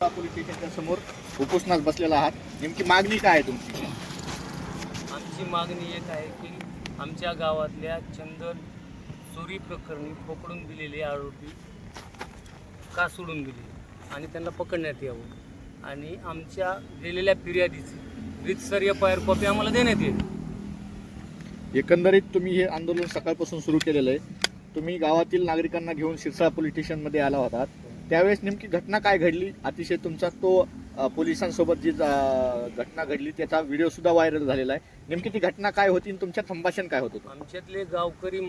Police स्टेशनच्या समोर उपोषणास बसलेला आहात. नेमकी मागणी काय आहे तुमची? आमची मागणी एक आहे की आमच्या गावातल्या चंदन चोरी प्रकरणी पकडून दिलेले आरोपी का सोडून दिले आणि त्यांना पकडण्यात यावं आणि आमच्या दिलेल्या फिर्यादीची रीतसर FIR कॉपी आम्हाला देण्यात येईल. एकंदरीत तुम्ही हे आंदोलन सकाळपासून सुरू केलेलं आहे. तुम्ही गावातील नागरिकांना घेऊन शिरसाळ पोलीस स्टेशनमध्ये आला होतात. त्यावेळेस नेमकी घटना काय घडली? अतिशय तुमचा तो पोलिसांसोबत जी घटना घडली त्याचा व्हिडिओ सुद्धा व्हायरल झालेला आहे. नेमकी ती घटना काय होती आणि तुमच्यात संभाषण काय होतं? आमच्यातले गावकरी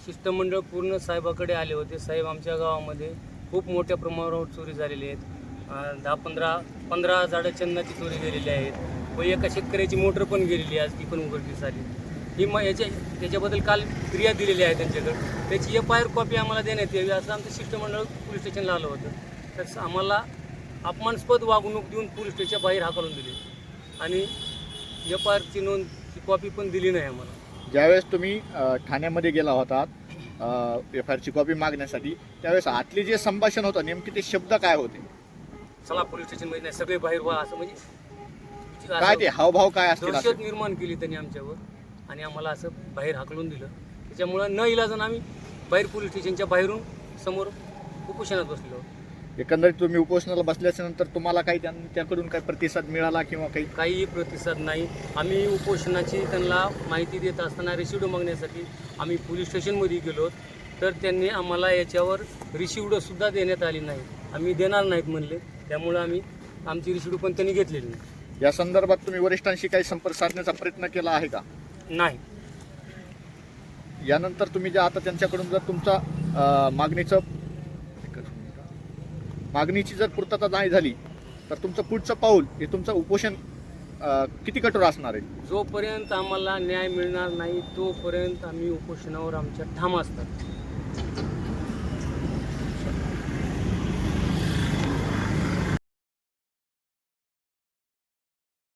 शिष्टमंडळ पूर्ण साहेबाकडे आले होते. साहेब, आमच्या गावामध्ये खूप मोठ्या प्रमाणावर चोरी झालेली आहेत. 10-15 झाडं चंदनाची चोरी गेलेली आहेत व एका शेतकऱ्याची मोटर पण गेलेली आहे. आज ती पण उघडकीस आली. ही त्याच्याबद्दल काल फिर्याद दिलेली आहे त्यांच्याकडे. त्याची FIR कॉपी आम्हाला देण्यात यावी असं आमचं शिष्टमंडळ पोलीस स्टेशनला आलं होतं. तर आम्हाला अपमानास्पद वागणूक देऊन पोलीस स्टेशनच्या बाहेर हाकलून दिली आणि FIRची नोंदची कॉपी पण दिली नाही आम्हाला. ज्यावेळेस तुम्ही ठाण्यामध्ये गेला होतात FIRची कॉपी मागण्यासाठी, त्यावेळेस आतले जे संभाषण होतं नेमके ते शब्द काय होते? चला पोलीस स्टेशनमध्ये नाही, सगळे बाहेर व्हा असं म्हणजे काय ते हावभाव काय असतील? दहशत निर्माण केली त्यांनी आमच्यावर आणि आम्हाला असं बाहेर हाकलून दिलं. त्याच्यामुळं न इलाजन आम्ही बाहेर पोलीस स्टेशनच्या बाहेरून समोर उपोषणात बसलो. एकंदरीत तुम्ही उपोषणाला बसल्याच्या नंतर तुम्हाला काही त्याकडून काही प्रतिसाद मिळाला किंवा काहीही प्रतिसाद नाही. आम्ही उपोषणाची त्यांना माहिती देत असताना रिसिव्ड मागण्यासाठी आम्ही पोलीस स्टेशनमध्ये गेलो तर त्यांनी आम्हाला याच्यावर रिसिव्डसुद्धा देण्यात आली नाही. आम्ही देणार नाहीत म्हणले. त्यामुळं आम्ही आमची रिसिव्ड पण त्यांनी घेतलेली नाही. या संदर्भात तुम्ही वरिष्ठांशी काही संपर्क साधण्याचा प्रयत्न केला आहे का? नाही. यानंतर तुम्ही जे आता त्यांच्याकडून जर तुमचा मागणीची जर पूर्तता नाही झाली तर तुमचं पुढचं पाऊल हे तुमचं उपोषण किती कठोर असणार आहे? जोपर्यंत आम्हाला न्याय मिळणार नाही तोपर्यंत आम्ही उपोषणावर आमच्या ठाम असतात.